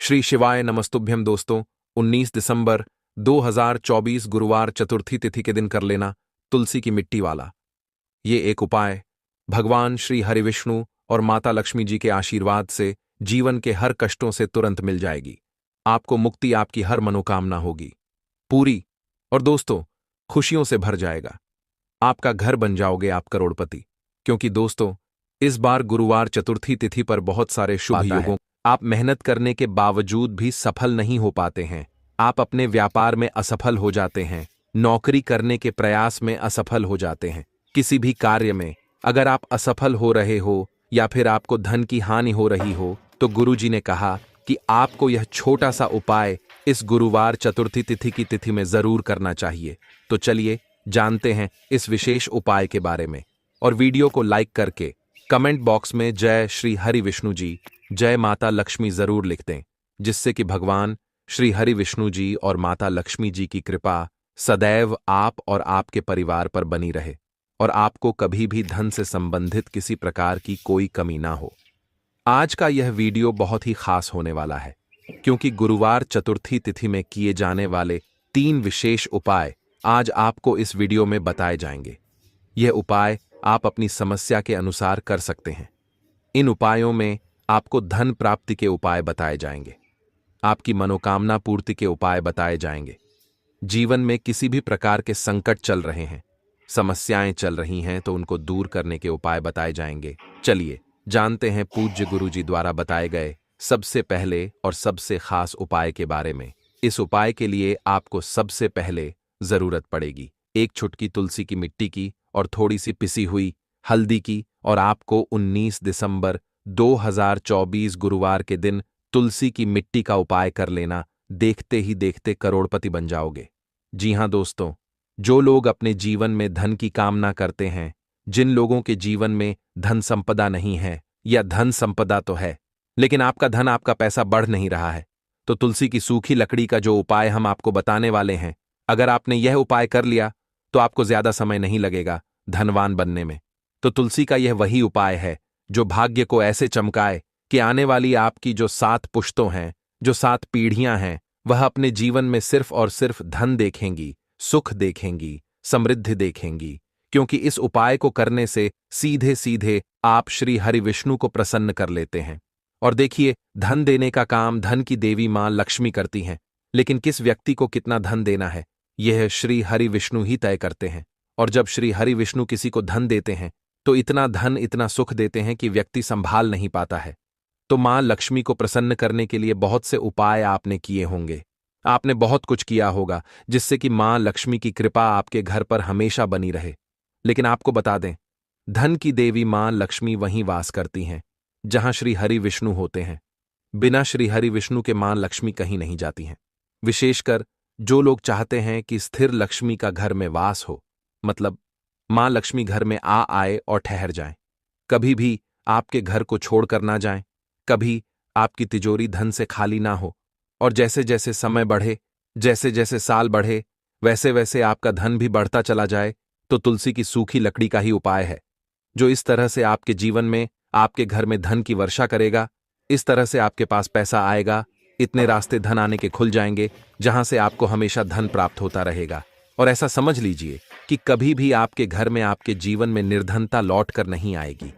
श्री शिवाय नमस्तुभ्यम दोस्तों। 19 दिसंबर 2024 गुरुवार चतुर्थी तिथि के दिन कर लेना तुलसी की मिट्टी वाला ये एक उपाय भगवान श्री हरिविष्णु और माता लक्ष्मी जी के आशीर्वाद से जीवन के हर कष्टों से तुरंत मिल जाएगी। आपको मुक्ति, आपकी हर मनोकामना होगी पूरी, और दोस्तों खुशियों से भर जाएगा। आपका घर बन जाओगे आप करोड़पति। क्योंकि दोस्तों इस बार गुरुवार चतुर्थी तिथि पर बहुत सारे शुभ योगों। आप मेहनत करने के बावजूद भी सफल नहीं हो पाते हैं। आप अपने व्यापार में असफल हो जाते हैं, नौकरी करने के प्रयास में असफल हो जाते हैं। किसी भी कार्य में अगर आप असफल हो रहे हो या फिर आपको धन की हानि हो रही हो, तो गुरुजी ने कहा कि आपको यह छोटा सा उपाय इस गुरुवार चतुर्थी तिथि की तिथि में जरूर करना चाहिए। तो चलिए जानते हैं इस विशेष उपाय के बारे में, और वीडियो को लाइक करके कमेंट बॉक्स में जय श्री हरि विष्णु जी, जय माता लक्ष्मी जरूर लिख दें, जिससे कि भगवान श्री हरि विष्णु जी और माता लक्ष्मी जी की कृपा सदैव आप और आपके परिवार पर बनी रहे और आपको कभी भी धन से संबंधित किसी प्रकार की कोई कमी ना हो। आज का यह वीडियो बहुत ही खास होने वाला है, क्योंकि गुरुवार चतुर्थी तिथि में किए जाने वाले 3 विशेष उपाय आज आपको इस वीडियो में बताए जाएंगे। यह उपाय आप अपनी समस्या के अनुसार कर सकते हैं। इन उपायों में आपको धन प्राप्ति के उपाय बताए जाएंगे, आपकी मनोकामना पूर्ति के उपाय बताए जाएंगे। जीवन में किसी भी प्रकार के संकट चल रहे हैं, समस्याएं चल रही हैं, तो उनको दूर करने के उपाय बताए जाएंगे। चलिए जानते हैं पूज्य गुरुजी द्वारा बताए गए सबसे पहले और सबसे खास उपाय के बारे में। इस उपाय के लिए आपको सबसे पहले जरूरत पड़ेगी एक चुटकी तुलसी की मिट्टी की और थोड़ी सी पिसी हुई हल्दी की, और आपको 19 दिसंबर 2024 गुरुवार के दिन तुलसी की मिट्टी का उपाय कर लेना। देखते ही देखते करोड़पति बन जाओगे। जी हां दोस्तों, जो लोग अपने जीवन में धन की कामना करते हैं, जिन लोगों के जीवन में धन संपदा नहीं है, या धन संपदा तो है लेकिन आपका धन, आपका पैसा बढ़ नहीं रहा है, तो तुलसी की सूखी लकड़ी का जो उपाय हम आपको बताने वाले हैं, अगर आपने यह उपाय कर लिया तो आपको ज्यादा समय नहीं लगेगा धनवान बनने में। तो तुलसी का यह वही उपाय है जो भाग्य को ऐसे चमकाए कि आने वाली आपकी जो 7 पुश्तों हैं, जो 7 पीढ़ियां हैं, वह अपने जीवन में सिर्फ और सिर्फ धन देखेंगी, सुख देखेंगी, समृद्धि देखेंगी। क्योंकि इस उपाय को करने से सीधे सीधे आप श्री हरि विष्णु को प्रसन्न कर लेते हैं। और देखिए, धन देने का काम धन की देवी मां लक्ष्मी करती हैं, लेकिन किस व्यक्ति को कितना धन देना है यह श्री हरि विष्णु ही तय करते हैं। और जब श्री हरि विष्णु किसी को धन देते हैं तो इतना धन, इतना सुख देते हैं कि व्यक्ति संभाल नहीं पाता है। तो मां लक्ष्मी को प्रसन्न करने के लिए बहुत से उपाय आपने किए होंगे, आपने बहुत कुछ किया होगा जिससे कि मां लक्ष्मी की कृपा आपके घर पर हमेशा बनी रहे। लेकिन आपको बता दें, धन की देवी मां लक्ष्मी वहीं वास करती हैं जहां श्री हरि विष्णु होते हैं। बिना श्री हरि विष्णु के मां लक्ष्मी कहीं नहीं जाती हैं। विशेषकर जो लोग चाहते हैं कि स्थिर लक्ष्मी का घर में वास हो, मतलब मां लक्ष्मी घर में आए और ठहर जाएं, कभी भी आपके घर को छोड़कर ना जाएं, कभी आपकी तिजोरी धन से खाली ना हो। और जैसे जैसे समय बढ़े, जैसे जैसे साल बढ़े, वैसे वैसे आपका धन भी बढ़ता चला जाए, तो तुलसी की सूखी लकड़ी का ही उपाय है जो इस तरह से आपके जीवन में, आपके घर में धन की वर्षा करेगा। इस तरह से आपके पास पैसा आएगा, इतने रास्ते धन आने के खुल जाएंगे जहां से आपको हमेशा धन प्राप्त होता रहेगा। और ऐसा समझ लीजिए कि कभी भी आपके घर में, आपके जीवन में निर्धनता लौट कर नहीं आएगी।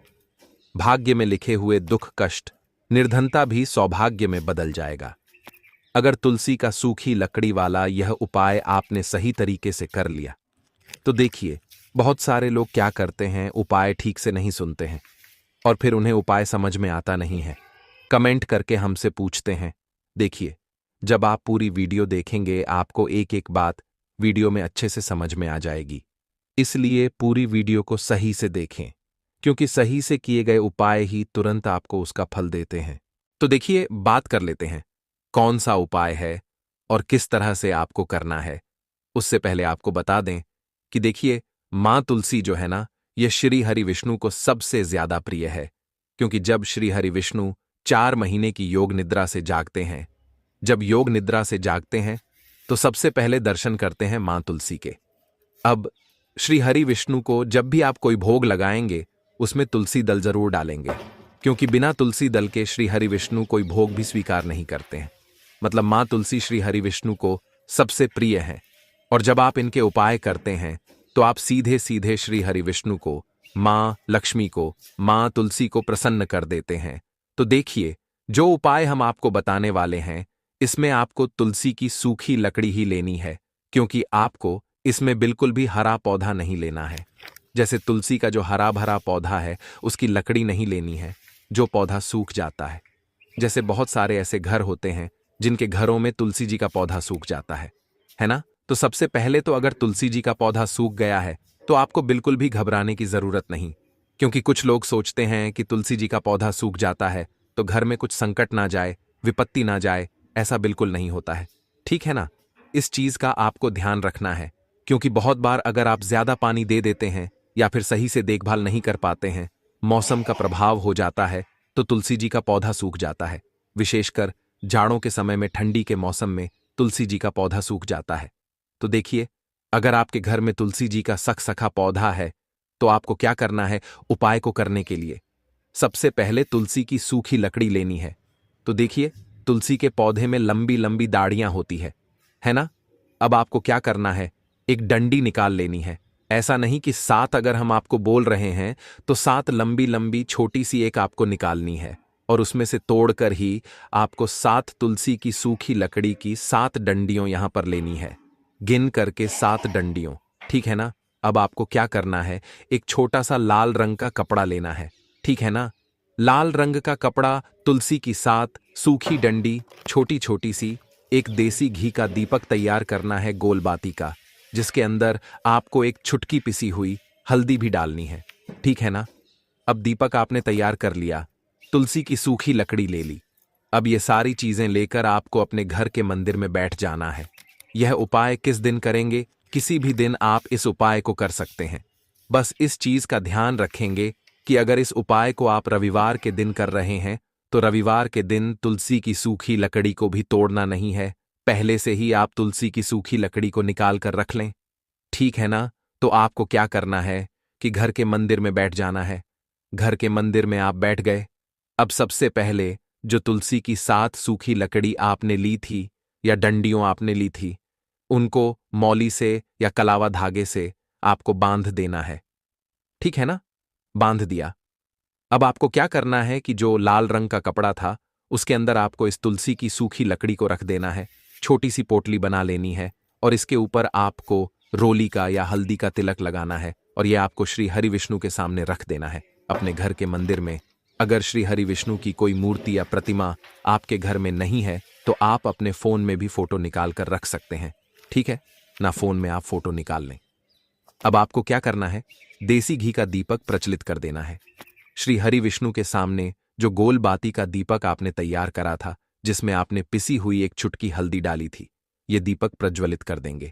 भाग्य में लिखे हुए दुख, कष्ट, निर्धनता भी सौभाग्य में बदल जाएगा। अगर तुलसी का सूखी लकड़ी वाला यह उपाय आपने सही तरीके से कर लिया, तो देखिए बहुत सारे लोग क्या करते हैं, उपाय ठीक से नहीं सुनते हैं और फिर उन्हें उपाय समझ में आता नहीं है। कमेंट करके हमसे पूछते हैं। देखिए, जब आप पूरी वीडियो देखेंगे आपको एक एक बात वीडियो में अच्छे से समझ में आ जाएगी। इसलिए पूरी वीडियो को सही से देखें, क्योंकि सही से किए गए उपाय ही तुरंत आपको उसका फल देते हैं। तो देखिए, बात कर लेते हैं कौन सा उपाय है और किस तरह से आपको करना है। उससे पहले आपको बता दें कि देखिए, मां तुलसी जो है ना, यह श्री हरि विष्णु को सबसे ज्यादा प्रिय है। क्योंकि जब श्री हरि विष्णु 4 महीने की योग निद्रा से जागते हैं, जब योग निद्रा से जागते हैं तो सबसे पहले दर्शन करते हैं मां तुलसी के। अब श्री हरि विष्णु को जब भी आप कोई भोग लगाएंगे उसमें तुलसी दल जरूर डालेंगे। क्योंकि बिना तुलसी दल के श्री हरि विष्णु कोई भोग भी स्वीकार नहीं करते हैं। मतलब माँ तुलसी श्री हरि विष्णु को सबसे प्रिय है, और जब आप इनके उपाय करते हैं तो आप सीधे सीधे श्री हरि विष्णु को, माँ लक्ष्मी को, माँ तुलसी को प्रसन्न कर देते हैं। तो देखिए, जो उपाय हम आपको बताने वाले हैं, इसमें आपको तुलसी की सूखी लकड़ी ही लेनी है, क्योंकि आपको इसमें बिल्कुल भी हरा पौधा नहीं लेना है। जैसे तुलसी का जो हरा भरा पौधा है, उसकी लकड़ी नहीं लेनी है, जो पौधा सूख जाता है। जैसे बहुत सारे ऐसे घर होते हैं जिनके घरों में तुलसी जी का पौधा सूख जाता है ना? तो सबसे पहले तो अगर तुलसी जी का पौधा सूख गया है तो आपको बिल्कुल भी घबराने की जरूरत नहीं, क्योंकि कुछ लोग सोचते हैं कि तुलसी जी का पौधा सूख जाता है तो घर में कुछ संकट ना जाए, विपत्ति ना जाए। ऐसा बिल्कुल नहीं होता है, ठीक है ना? इस चीज का आपको ध्यान रखना है, क्योंकि बहुत बार अगर आप ज्यादा पानी दे देते हैं या फिर सही से देखभाल नहीं कर पाते हैं, मौसम का प्रभाव हो जाता है, तो तुलसी जी का पौधा सूख जाता है। विशेषकर जाड़ों के समय में, ठंडी के मौसम में तुलसी जी का पौधा सूख जाता है। तो देखिए, अगर आपके घर में तुलसी जी का सकसखा पौधा है तो आपको क्या करना है उपाय को करने के लिए? सबसे पहले तुलसी की सूखी लकड़ी लेनी है। तो देखिए, तुलसी के पौधे में लंबी लंबी दाढ़ियां होती है ना? अब आपको क्या करना है, एक डंडी निकाल लेनी है। ऐसा नहीं कि 7 अगर हम आपको बोल रहे हैं तो 7 लंबी लंबी छोटी सी एक आपको निकालनी है, और उसमें से तोड़कर ही आपको 7 तुलसी की सूखी लकड़ी की 7 डंडियों यहां पर लेनी है, गिन करके 7 डंडियों, ठीक है ना? अब आपको क्या करना है, एक छोटा सा लाल रंग का कपड़ा लेना है, ठीक है ना? लाल रंग का कपड़ा, तुलसी की 7 सूखी डंडी, छोटी छोटी सी, एक देसी घी का दीपक तैयार करना है गोल बाती का, जिसके अंदर आपको एक छुटकी पिसी हुई हल्दी भी डालनी है, ठीक है ना? अब दीपक आपने तैयार कर लिया, तुलसी की सूखी लकड़ी ले ली। अब ये सारी चीजें लेकर आपको अपने घर के मंदिर में बैठ जाना है। यह उपाय किस दिन करेंगे? किसी भी दिन आप इस उपाय को कर सकते हैं। बस इस चीज का ध्यान रखेंगे कि अगर इस उपाय को आप रविवार के दिन कर रहे हैं तो रविवार के दिन तुलसी की सूखी लकड़ी को भी तोड़ना नहीं है। पहले से ही आप तुलसी की सूखी लकड़ी को निकाल कर रख लें, ठीक है ना? तो आपको क्या करना है कि घर के मंदिर में बैठ जाना है। घर के मंदिर में आप बैठ गए। अब सबसे पहले जो तुलसी की 7 सूखी लकड़ी आपने ली थी या डंडियों आपने ली थी, उनको मौली से या कलावा धागे से आपको बांध देना है, ठीक है ना? बांध दिया। अब आपको क्या करना है कि जो लाल रंग का कपड़ा था उसके अंदर आपको इस तुलसी की सूखी लकड़ी को रख देना है, छोटी सी पोटली बना लेनी है, और इसके ऊपर आपको रोली का या हल्दी का तिलक लगाना है, और यह आपको श्री हरि विष्णु के सामने रख देना है अपने घर के मंदिर में। अगर श्री हरि विष्णु की कोई मूर्ति या प्रतिमा आपके घर में नहीं है तो आप अपने फोन में भी फोटो निकाल कर रख सकते हैं, ठीक है ना? फोन में आप फोटो निकाल लें। अब आपको क्या करना है, देसी घी का दीपक प्रज्वलित कर देना है। श्री हरि विष्णु के सामने जो गोल बाती का दीपक आपने तैयार करा था, जिसमें आपने पिसी हुई एक चुटकी हल्दी डाली थी, ये दीपक प्रज्वलित कर देंगे।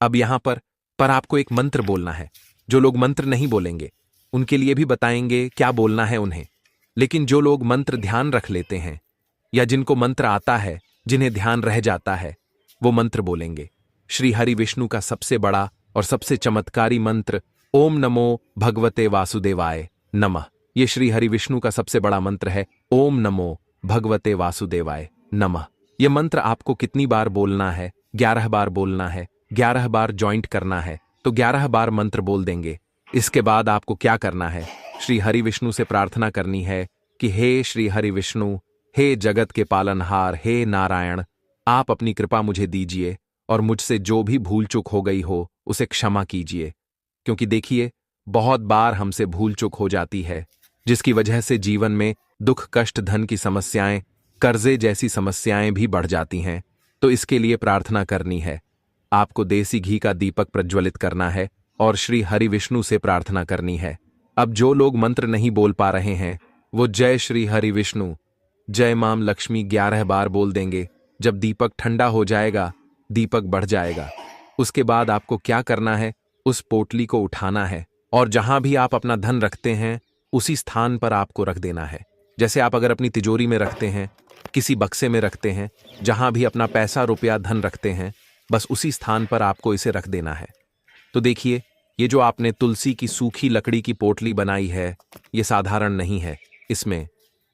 अब यहां पर आपको एक मंत्र बोलना है। जो लोग मंत्र नहीं बोलेंगे उनके लिए भी बताएंगे क्या बोलना है उन्हें, लेकिन जो लोग मंत्र ध्यान रख लेते हैं या जिनको मंत्र आता है, जिन्हें ध्यान रह जाता है, वो मंत्र बोलेंगे। श्री हरि विष्णु का सबसे बड़ा और सबसे चमत्कारी मंत्र ओम नमो भगवते वासुदेवाय नमः। ये श्री हरि विष्णु का सबसे बड़ा मंत्र है, ओम नमो भगवते वासुदेवाय नमः। यह मंत्र आपको कितनी बार बोलना है? 11 बार बोलना है। 11 बार ज्वाइंट करना है, तो 11 बार मंत्र बोल देंगे। इसके बाद आपको क्या करना है, श्री हरि विष्णु से प्रार्थना करनी है कि हे श्री हरि विष्णु, हे जगत के पालनहार, हे नारायण, आप अपनी कृपा मुझे दीजिए और मुझसे जो भी भूल चूक हो गई हो उसे क्षमा कीजिए। क्योंकि देखिए, बहुत बार हमसे भूल चूक हो जाती है, जिसकी वजह से जीवन में दुख, कष्ट, धन की समस्याएं, कर्जे जैसी समस्याएं भी बढ़ जाती हैं। तो इसके लिए प्रार्थना करनी है। आपको देसी घी का दीपक प्रज्वलित करना है और श्री हरि विष्णु से प्रार्थना करनी है। अब जो लोग मंत्र नहीं बोल पा रहे हैं वो जय श्री हरि विष्णु, जय माम लक्ष्मी 11 बार बोल देंगे। जब दीपक ठंडा हो जाएगा, दीपक बढ़ जाएगा। उसके बाद आपको क्या करना है, उस पोटली को उठाना है और जहां भी आप अपना धन रखते हैं उसी स्थान पर आपको रख देना है। जैसे आप अगर अपनी तिजोरी में रखते हैं, किसी बक्से में रखते हैं, जहां भी अपना पैसा, रुपया, धन रखते हैं, बस उसी स्थान पर आपको इसे रख देना है। तो देखिए, ये जो आपने तुलसी की सूखी लकड़ी की पोटली बनाई है, ये साधारण नहीं है। इसमें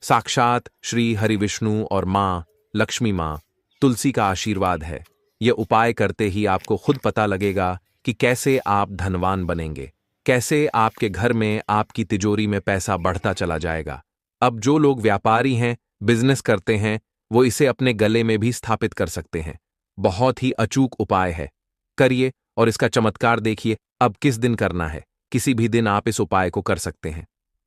साक्षात श्री हरिविष्णु और माँ लक्ष्मी माँ तुलसी का आशीर्वाद है। यह उपाय करते ही आपको खुद पता लगेगा कि कैसे आप धनवान बनेंगे, कैसे आपके घर में आपकी तिजोरी में पैसा बढ़ता चला जाएगा। अब जो लोग व्यापारी हैं, बिजनेस करते हैं, वो इसे अपने गले में भी स्थापित कर सकते हैं। बहुत ही अचूक उपाय है, करिए और इसका चमत्कार देखिए। अब किस दिन करना है? किसी भी दिन आप इस उपाय को कर सकते हैं।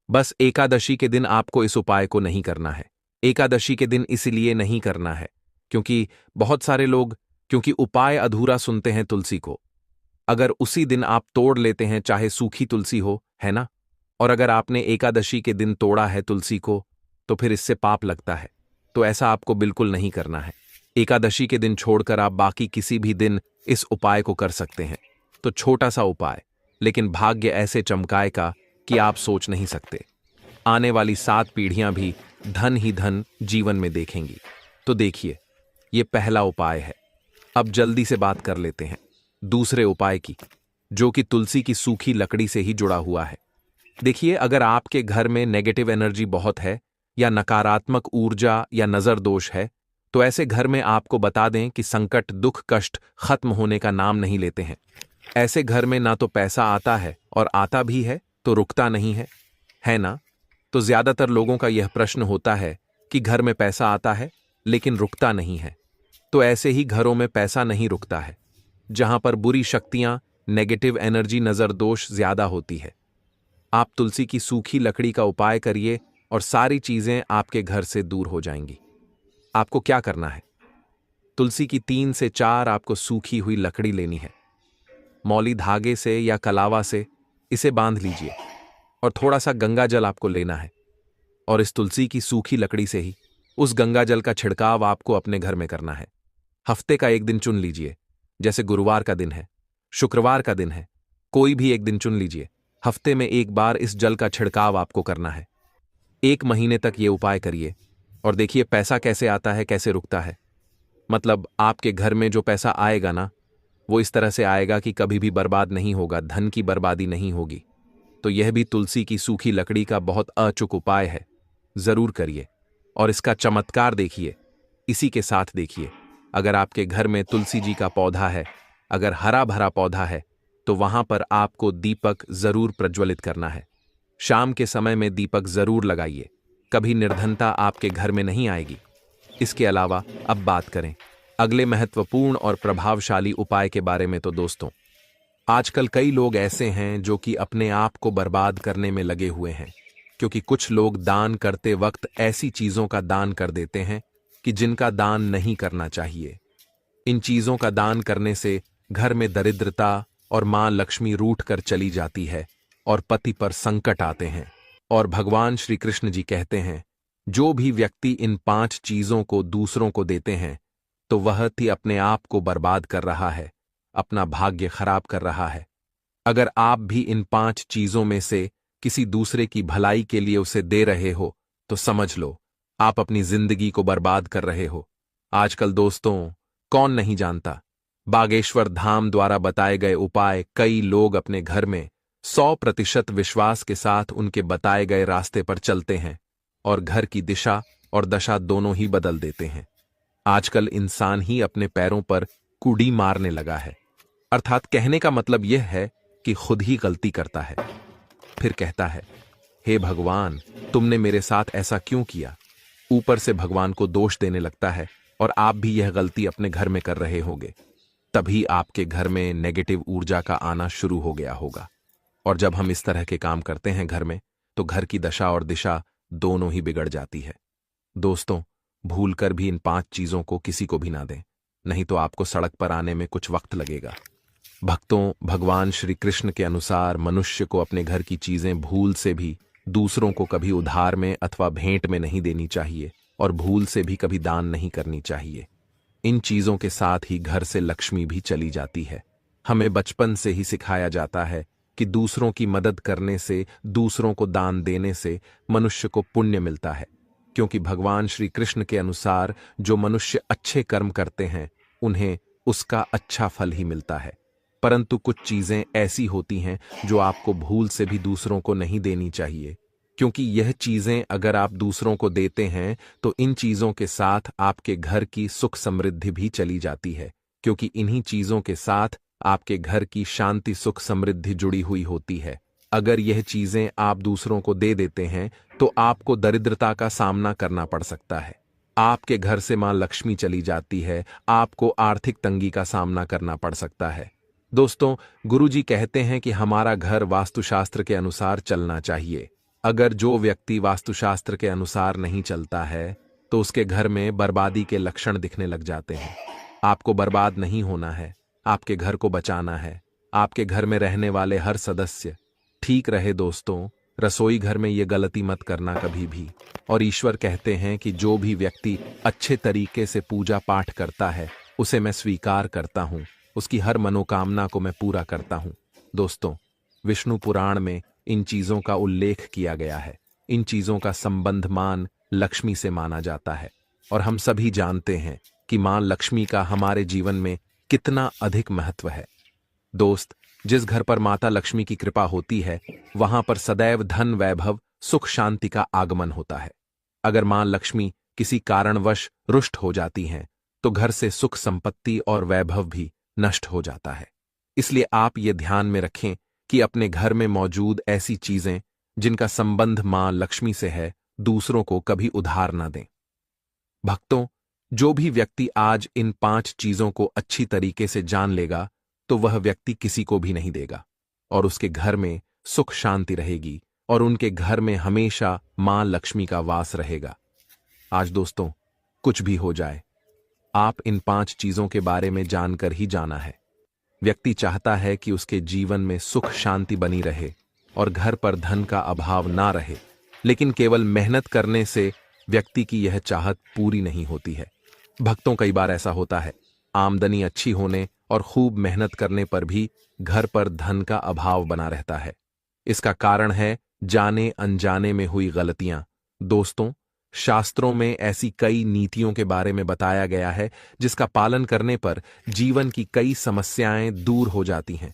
बस एकादशी के दिन आपको इस उपाय को नहीं करना है। एकादशी के दिन इसलिए नहीं करना है क्योंकि बहुत सारे लोग क्योंकि उपाय अधूरा सुनते हैं तुलसी को। अगर उसी दिन आप तोड़ लेते हैं, चाहे सूखी तुलसी हो, है ना, और अगर आपने एकादशी के दिन तोड़ा है तुलसी को, तो फिर इससे पाप लगता है। तो ऐसा आपको बिल्कुल नहीं करना है। एकादशी के दिन छोड़कर आप बाकी किसी भी दिन इस उपाय को कर सकते हैं। तो छोटा सा उपाय, लेकिन भाग्य ऐसे चमकाएगा कि आप सोच नहीं सकते। आने वाली 7 पीढ़ियां भी धन ही धन जीवन में देखेंगी। तो देखिए, ये पहला उपाय है। अब जल्दी से बात कर लेते हैं दूसरे उपाय की, जो कि तुलसी की सूखी लकड़ी से ही जुड़ा हुआ है। देखिए, अगर आपके घर में नेगेटिव एनर्जी बहुत है या नकारात्मक ऊर्जा या नजर दोष है, तो ऐसे घर में आपको बता दें कि संकट, दुख, कष्ट खत्म होने का नाम नहीं लेते हैं। ऐसे घर में ना तो पैसा आता है और आता भी है तो रुकता नहीं है ना? तो ज्यादातर लोगों का यह प्रश्न होता है कि घर में पैसा आता है लेकिन रुकता नहीं है। तो ऐसे ही घरों में पैसा नहीं रुकता है, जहां पर बुरी शक्तियां, नेगेटिव एनर्जी, नजर दोष ज्यादा होती है। आप तुलसी की सूखी लकड़ी का उपाय करिए और सारी चीजें आपके घर से दूर हो जाएंगी। आपको क्या करना है? तुलसी की 3 से 4 आपको सूखी हुई लकड़ी लेनी है। मौली धागे से या कलावा से इसे बांध लीजिए और थोड़ा सा गंगा जल आपको लेना है और इस तुलसी की सूखी लकड़ी से ही उस गंगा जल का छिड़काव आपको अपने घर में करना है। हफ्ते का एक दिन चुन लीजिए, जैसे गुरुवार का दिन है, शुक्रवार का दिन है, कोई भी एक दिन चुन लीजिए। हफ्ते में एक बार इस जल का छिड़काव आपको करना है। 1 महीने तक ये उपाय करिए और देखिए पैसा कैसे आता है, कैसे रुकता है। मतलब आपके घर में जो पैसा आएगा ना, वो इस तरह से आएगा कि कभी भी बर्बाद नहीं होगा, धन की बर्बादी नहीं होगी। तो यह भी तुलसी की सूखी लकड़ी का बहुत अचूक उपाय है। जरूर करिए और इसका चमत्कार देखिए। इसी के साथ देखिए, अगर आपके घर में तुलसी जी का पौधा है, अगर हरा भरा पौधा है, तो वहां पर आपको दीपक जरूर प्रज्वलित करना है। शाम के समय में दीपक जरूर लगाइए, कभी निर्धनता आपके घर में नहीं आएगी। इसके अलावा अब बात करें अगले महत्वपूर्ण और प्रभावशाली उपाय के बारे में। तो दोस्तों, आजकल कई लोग ऐसे हैं जो कि अपने आप को बर्बाद करने में लगे हुए हैं, क्योंकि कुछ लोग दान करते वक्त ऐसी चीजों का दान कर देते हैं कि जिनका दान नहीं करना चाहिए। इन चीजों का दान करने से घर में दरिद्रता और मां लक्ष्मी रूठ कर चली जाती है और पति पर संकट आते हैं। और भगवान श्री कृष्ण जी कहते हैं, जो भी व्यक्ति इन 5 चीजों को दूसरों को देते हैं, तो वह ही अपने आप को बर्बाद कर रहा है, अपना भाग्य खराब कर रहा है। अगर आप भी इन 5 चीजों में से किसी दूसरे की भलाई के लिए उसे दे रहे हो, तो समझ लो आप अपनी जिंदगी को बर्बाद कर रहे हो। आजकल दोस्तों, कौन नहीं जानता, बागेश्वर धाम द्वारा बताए गए उपाय कई लोग अपने घर में 100% विश्वास के साथ उनके बताए गए रास्ते पर चलते हैं और घर की दिशा और दशा दोनों ही बदल देते हैं। आजकल इंसान ही अपने पैरों पर कुड़ी मारने लगा है, अर्थात कहने का मतलब यह है कि खुद ही गलती करता है। फिर कहता है, हे भगवान, तुमने मेरे साथ ऐसा क्यों किया? ऊपर से भगवान को दोष देने लगता है और आप भी यह गलती अपने घर में कर रहे होंगे। तभी आपके घर में नेगेटिव ऊर्जा का आना शुरू हो गया होगा। और जब हम इस तरह के काम करते हैं घर में, तो घर की दशा और दिशा दोनों ही बिगड़ जाती है। दोस्तों, भूलकर भी इन 5 चीजों को किसी को भी ना दें, नहीं तो आपको सड़क पर आने में कुछ वक्त लगेगा। भक्तों, भगवान श्री कृष्ण के अनुसार मनुष्य को अपने घर की चीजें भूल से भी दूसरों को कभी उधार में अथवा भेंट में नहीं देनी चाहिए और भूल से भी कभी दान नहीं करनी चाहिए। इन चीजों के साथ ही घर से लक्ष्मी भी चली जाती है। हमें बचपन से ही सिखाया जाता है कि दूसरों की मदद करने से, दूसरों को दान देने से मनुष्य को पुण्य मिलता है, क्योंकि भगवान श्री कृष्ण के अनुसार जो मनुष्य अच्छे कर्म करते हैं उन्हें उसका अच्छा फल ही मिलता है। परंतु कुछ चीजें ऐसी होती हैं जो आपको भूल से भी दूसरों को नहीं देनी चाहिए, क्योंकि यह चीजें अगर आप दूसरों को देते हैं तो इन चीजों के साथ आपके घर की सुख समृद्धि भी चली जाती है, क्योंकि इन्हीं चीजों के साथ आपके घर की शांति सुख समृद्धि जुड़ी हुई होती है। अगर यह चीजें आप दूसरों को दे देते हैं तो आपको दरिद्रता का सामना करना पड़ सकता है, आपके घर से मां लक्ष्मी चली जाती है, आपको आर्थिक तंगी का सामना करना पड़ सकता है। दोस्तों, गुरुजी कहते हैं कि हमारा घर वास्तुशास्त्र के अनुसार चलना चाहिए। अगर जो व्यक्ति वास्तुशास्त्र के अनुसार नहीं चलता है तो उसके घर में बर्बादी के लक्षण दिखने लग जाते हैं। आपको बर्बाद नहीं होना है, आपके घर को बचाना है, आपके घर में रहने वाले हर सदस्य ठीक रहे। दोस्तों, रसोई घर में ये गलती मत करना कभी भी। और ईश्वर कहते हैं कि जो भी व्यक्ति अच्छे तरीके से पूजा पाठ करता है उसे मैं स्वीकार करता हूं, उसकी हर मनोकामना को मैं पूरा करता हूं। दोस्तों, विष्णु पुराण में इन चीजों का उल्लेख किया गया है। इन चीजों का संबंध मां लक्ष्मी से माना जाता है और हम सभी जानते हैं कि मां लक्ष्मी का हमारे जीवन में कितना अधिक महत्व है। दोस्त, जिस घर पर माता लक्ष्मी की कृपा होती है वहां पर सदैव धन, वैभव, सुख, शांति का आगमन होता है। अगर मां लक्ष्मी किसी कारणवश रुष्ट हो जाती हैं तो घर से सुख, संपत्ति और वैभव भी नष्ट हो जाता है। इसलिए आप ये ध्यान में रखें कि अपने घर में मौजूद ऐसी चीजें जिनका संबंध मां लक्ष्मी से है दूसरों को कभी उधार न दें। भक्तों, जो भी व्यक्ति आज इन 5 चीजों को अच्छी तरीके से जान लेगा तो वह व्यक्ति किसी को भी नहीं देगा और उसके घर में सुख शांति रहेगी और उनके घर में हमेशा मां लक्ष्मी का वास रहेगा। आज दोस्तों, कुछ भी हो जाए, आप इन 5 चीजों के बारे में जानकर ही जाना है। व्यक्ति चाहता है कि उसके जीवन में सुख शांति बनी रहे और घर पर धन का अभाव ना रहे, लेकिन केवल मेहनत करने से व्यक्ति की यह चाहत पूरी नहीं होती है। भक्तों, कई बार ऐसा होता है, आमदनी अच्छी होने और खूब मेहनत करने पर भी घर पर धन का अभाव बना रहता है। इसका कारण है जाने अनजाने में हुई गलतियां। दोस्तों, शास्त्रों में ऐसी कई नीतियों के बारे में बताया गया है जिसका पालन करने पर जीवन की कई समस्याएं दूर हो जाती हैं।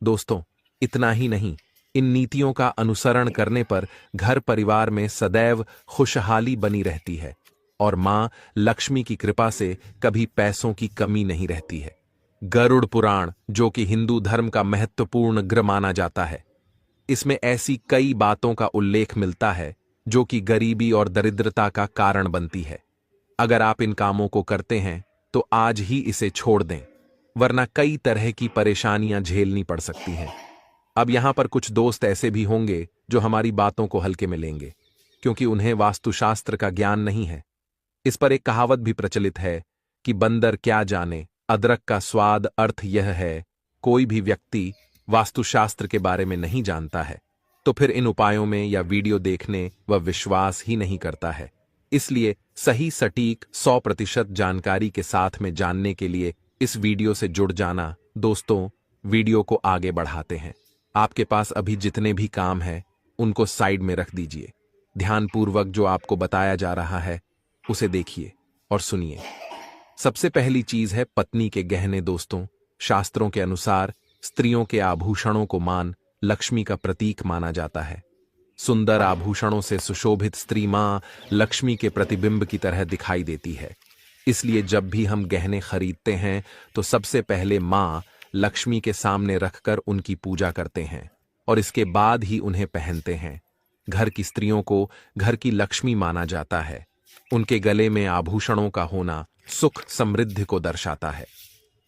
दोस्तों, इतना ही नहीं, इन नीतियों का अनुसरण करने पर घर परिवार में सदैव खुशहाली बनी रहती है और मां लक्ष्मी की कृपा से कभी पैसों की कमी नहीं रहती है। गरुड़ पुराण, जो कि हिंदू धर्म का महत्वपूर्ण ग्रंथ माना जाता है, इसमें ऐसी कई बातों का उल्लेख मिलता है जो कि गरीबी और दरिद्रता का कारण बनती है। अगर आप इन कामों को करते हैं तो आज ही इसे छोड़ दें, वरना कई तरह की परेशानियां झेलनी पड़ सकती हैं। अब यहां पर कुछ दोस्त ऐसे भी होंगे जो हमारी बातों को हल्के में लेंगे क्योंकि उन्हें वास्तुशास्त्र का ज्ञान नहीं है। इस पर एक कहावत भी प्रचलित है कि बंदर क्या जाने अदरक का स्वाद। अर्थ यह है, कोई भी व्यक्ति वास्तुशास्त्र के बारे में नहीं जानता है तो फिर इन उपायों में या वीडियो देखने व विश्वास ही नहीं करता है। इसलिए सही सटीक 100% जानकारी के साथ में जानने के लिए इस वीडियो से जुड़ जाना। दोस्तों, वीडियो को आगे बढ़ाते हैं। आपके पास अभी जितने भी काम हैं उनको साइड में रख दीजिए। ध्यानपूर्वक जो आपको बताया जा रहा है उसे देखिए और सुनिए। सबसे पहली चीज है पत्नी के गहने। दोस्तों, शास्त्रों के अनुसार स्त्रियों के आभूषणों को मां लक्ष्मी का प्रतीक माना जाता है। सुंदर आभूषणों से सुशोभित स्त्री मां लक्ष्मी के प्रतिबिंब की तरह दिखाई देती है। इसलिए जब भी हम गहने खरीदते हैं तो सबसे पहले मां लक्ष्मी के सामने रखकर उनकी पूजा करते हैं और इसके बाद ही उन्हें पहनते हैं। घर की स्त्रियों को घर की लक्ष्मी माना जाता है। उनके गले में आभूषणों का होना सुख समृद्धि को दर्शाता है।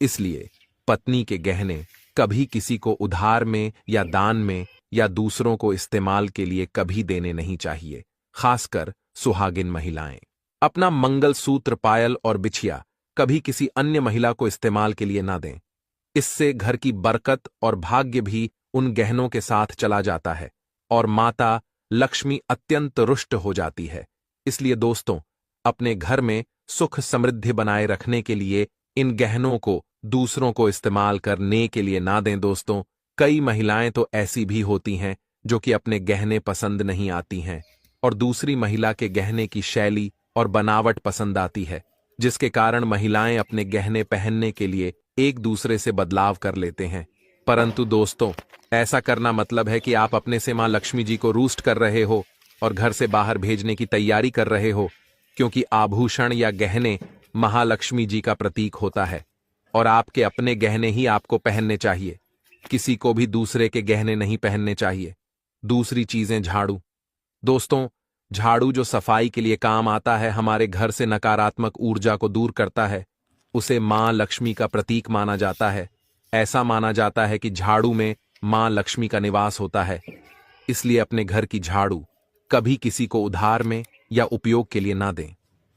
इसलिए पत्नी के गहने कभी किसी को उधार में या दान में या दूसरों को इस्तेमाल के लिए कभी देने नहीं चाहिए। खासकर सुहागिन महिलाएं अपना मंगलसूत्र, पायल और बिछिया कभी किसी अन्य महिला को इस्तेमाल के लिए ना दें। इससे घर की बरकत और भाग्य भी उन गहनों के साथ चला जाता है और माता लक्ष्मी अत्यंत रुष्ट हो जाती है। इसलिए दोस्तों, अपने घर में सुख समृद्धि बनाए रखने के लिए इन गहनों को दूसरों को इस्तेमाल करने के लिए ना दें। दोस्तों, कई महिलाएं तो ऐसी भी होती हैं जो कि अपने गहने पसंद नहीं आती हैं और दूसरी महिला के गहने की शैली और बनावट पसंद आती है, जिसके कारण महिलाएं अपने गहने पहनने के लिए एक दूसरे से बदलाव कर लेते हैं। परंतु दोस्तों, ऐसा करना मतलब है कि आप अपने से मां लक्ष्मी जी को रूस्ट कर रहे हो और घर से बाहर भेजने की तैयारी कर रहे हो, क्योंकि आभूषण या गहने महालक्ष्मी जी का प्रतीक होता है और आपके अपने गहने ही आपको पहनने चाहिए। किसी को भी दूसरे के गहने नहीं पहनने चाहिए। दूसरी चीजें, झाड़ू। दोस्तों, झाड़ू जो सफाई के लिए काम आता है, हमारे घर से नकारात्मक ऊर्जा को दूर करता है। उसे मां लक्ष्मी का प्रतीक माना जाता है। ऐसा माना जाता है कि झाड़ू में मां लक्ष्मी का निवास होता है। इसलिए अपने घर की झाड़ू कभी किसी को उधार में या उपयोग के लिए ना दें।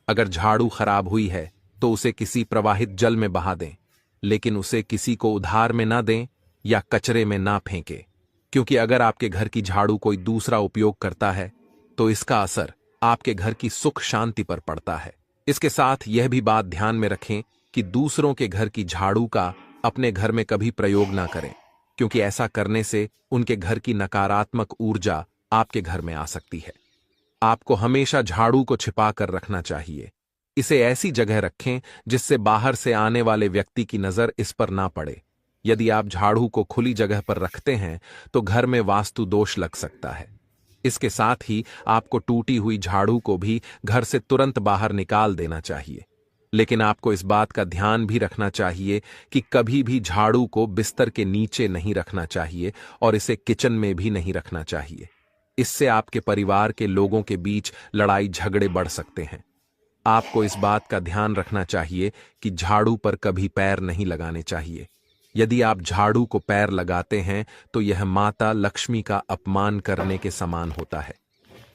अगर झाड़ू खराब हुई है तो उसे किसी प्रवाहित जल में बहा दें, लेकिन उसे किसी को उधार में ना दें या कचरे में ना फेंकें, क्योंकि अगर आपके घर की झाड़ू कोई दूसरा उपयोग करता है तो इसका असर आपके घर की सुख शांति पर पड़ता है। इसके साथ यह भी बात ध्यान में रखें कि दूसरों के घर की झाड़ू का अपने घर में कभी प्रयोग ना करें, क्योंकि ऐसा करने से उनके घर की नकारात्मक ऊर्जा आपके घर में आ सकती है। आपको हमेशा झाड़ू को छिपा कर रखना चाहिए। इसे ऐसी जगह रखें जिससे बाहर से आने वाले व्यक्ति की नजर इस पर ना पड़े। यदि आप झाड़ू को खुली जगह पर रखते हैं तो घर में वास्तु दोष लग सकता है। इसके साथ ही आपको टूटी हुई झाड़ू को भी घर से तुरंत बाहर निकाल देना चाहिए। लेकिन आपको इस बात का ध्यान भी रखना चाहिए कि कभी भी झाड़ू को बिस्तर के नीचे नहीं रखना चाहिए और इसे किचन में भी नहीं रखना चाहिए। इससे आपके परिवार के लोगों के बीच लड़ाई झगड़े बढ़ सकते हैं। आपको इस बात का ध्यान रखना चाहिए कि झाड़ू पर कभी पैर नहीं लगाने चाहिए। यदि आप झाड़ू को पैर लगाते हैं तो यह माता लक्ष्मी का अपमान करने के समान होता है।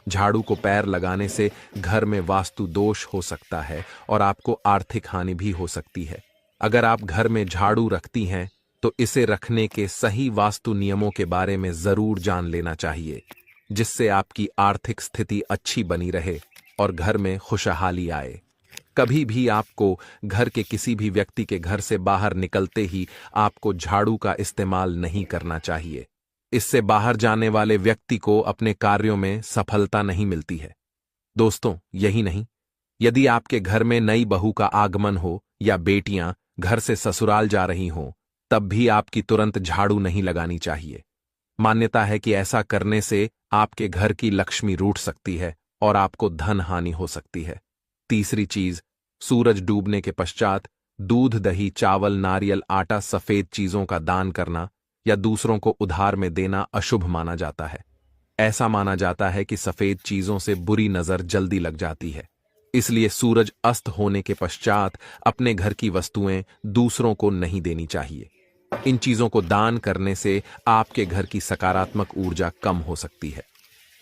झाड़ू को पैर लगाने से घर में वास्तु दोष हो सकता है और आपको आर्थिक हानि भी हो सकती है। अगर आप घर में झाड़ू रखती हैं तो इसे रखने के सही वास्तु नियमों के बारे में जरूर जान लेना चाहिए, जिससे आपकी आर्थिक स्थिति अच्छी बनी रहे और घर में खुशहाली आए। कभी भी आपको घर के किसी भी व्यक्ति के घर से बाहर निकलते ही आपको झाड़ू का इस्तेमाल नहीं करना चाहिए। इससे बाहर जाने वाले व्यक्ति को अपने कार्यों में सफलता नहीं मिलती है। दोस्तों, यही नहीं, यदि आपके घर में नई बहू का आगमन हो या बेटियां घर से ससुराल जा रही हों, तब भी आपकी तुरंत झाड़ू नहीं लगानी चाहिए। मान्यता है कि ऐसा करने से आपके घर की लक्ष्मी रूठ सकती है और आपको धन हानि हो सकती है। तीसरी चीज, सूरज डूबने के पश्चात दूध, दही, चावल, नारियल, आटा, सफेद चीजों का दान करना या दूसरों को उधार में देना अशुभ माना जाता है। ऐसा माना जाता है कि सफेद चीजों से बुरी नजर जल्दी लग जाती है। इसलिए सूरज अस्त होने के पश्चात अपने घर की वस्तुएं दूसरों को नहीं देनी चाहिए। इन चीजों को दान करने से आपके घर की सकारात्मक ऊर्जा कम हो सकती है।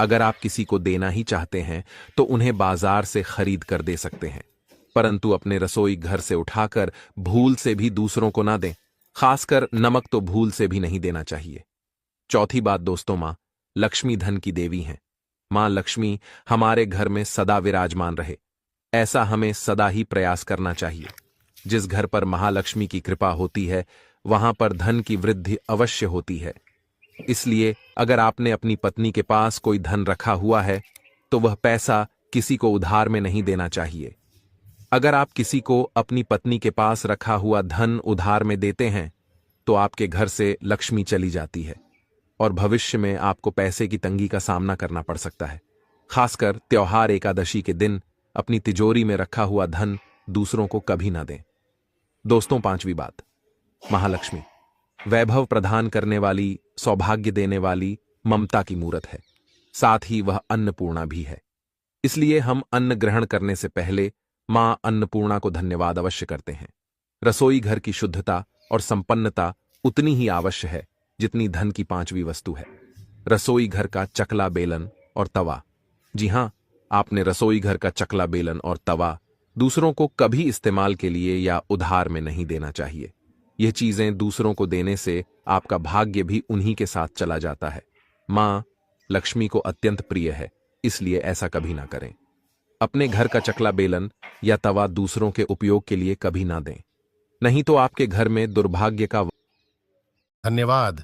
अगर आप किसी को देना ही चाहते हैं तो उन्हें बाजार से खरीद कर दे सकते हैं, परंतु अपने रसोई घर से उठाकर भूल से भी दूसरों को ना दें। खासकर नमक तो भूल से भी नहीं देना चाहिए। चौथी बात दोस्तों, मां लक्ष्मी धन की देवी हैं। मां लक्ष्मी हमारे घर में सदा विराजमान रहे, ऐसा हमें सदा ही प्रयास करना चाहिए। जिस घर पर महालक्ष्मी की कृपा होती है वहां पर धन की वृद्धि अवश्य होती है। इसलिए अगर आपने अपनी पत्नी के पास कोई धन रखा हुआ है तो वह पैसा किसी को उधार में नहीं देना चाहिए। अगर आप किसी को अपनी पत्नी के पास रखा हुआ धन उधार में देते हैं तो आपके घर से लक्ष्मी चली जाती है और भविष्य में आपको पैसे की तंगी का सामना करना पड़ सकता है। खासकर त्योहार एकादशी के दिन अपनी तिजोरी में रखा हुआ धन दूसरों को कभी ना दें। दोस्तों, पांचवी बात, महालक्ष्मी वैभव प्रदान करने वाली, सौभाग्य देने वाली, ममता की मूरत है। साथ ही वह अन्नपूर्णा भी है। इसलिए हम अन्न ग्रहण करने से पहले मां अन्नपूर्णा को धन्यवाद अवश्य करते हैं। रसोई घर की शुद्धता और संपन्नता उतनी ही आवश्यक है जितनी धन की पांचवी वस्तु है, रसोई घर का चकला बेलन और तवा। जी हां, आपने रसोई घर का चकला बेलन और तवा दूसरों को कभी इस्तेमाल के लिए या उधार में नहीं देना चाहिए। यह चीजें दूसरों को देने से आपका भाग्य भी उन्हीं के साथ चला जाता है। मां लक्ष्मी को अत्यंत प्रिय है, इसलिए ऐसा कभी ना करें। अपने घर का चकला बेलन या तवा दूसरों के उपयोग के लिए कभी ना दें, नहीं तो आपके घर में दुर्भाग्य का। धन्यवाद।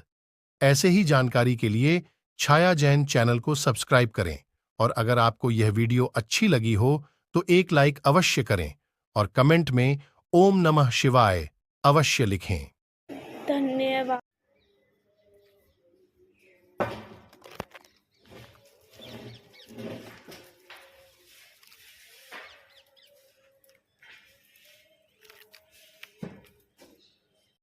ऐसे ही जानकारी के लिए छाया जैन चैनल को सब्सक्राइब करें और अगर आपको यह वीडियो अच्छी लगी हो तो एक लाइक अवश्य करें और कमेंट में ओम नमः शिवाय अवश्य लिखें।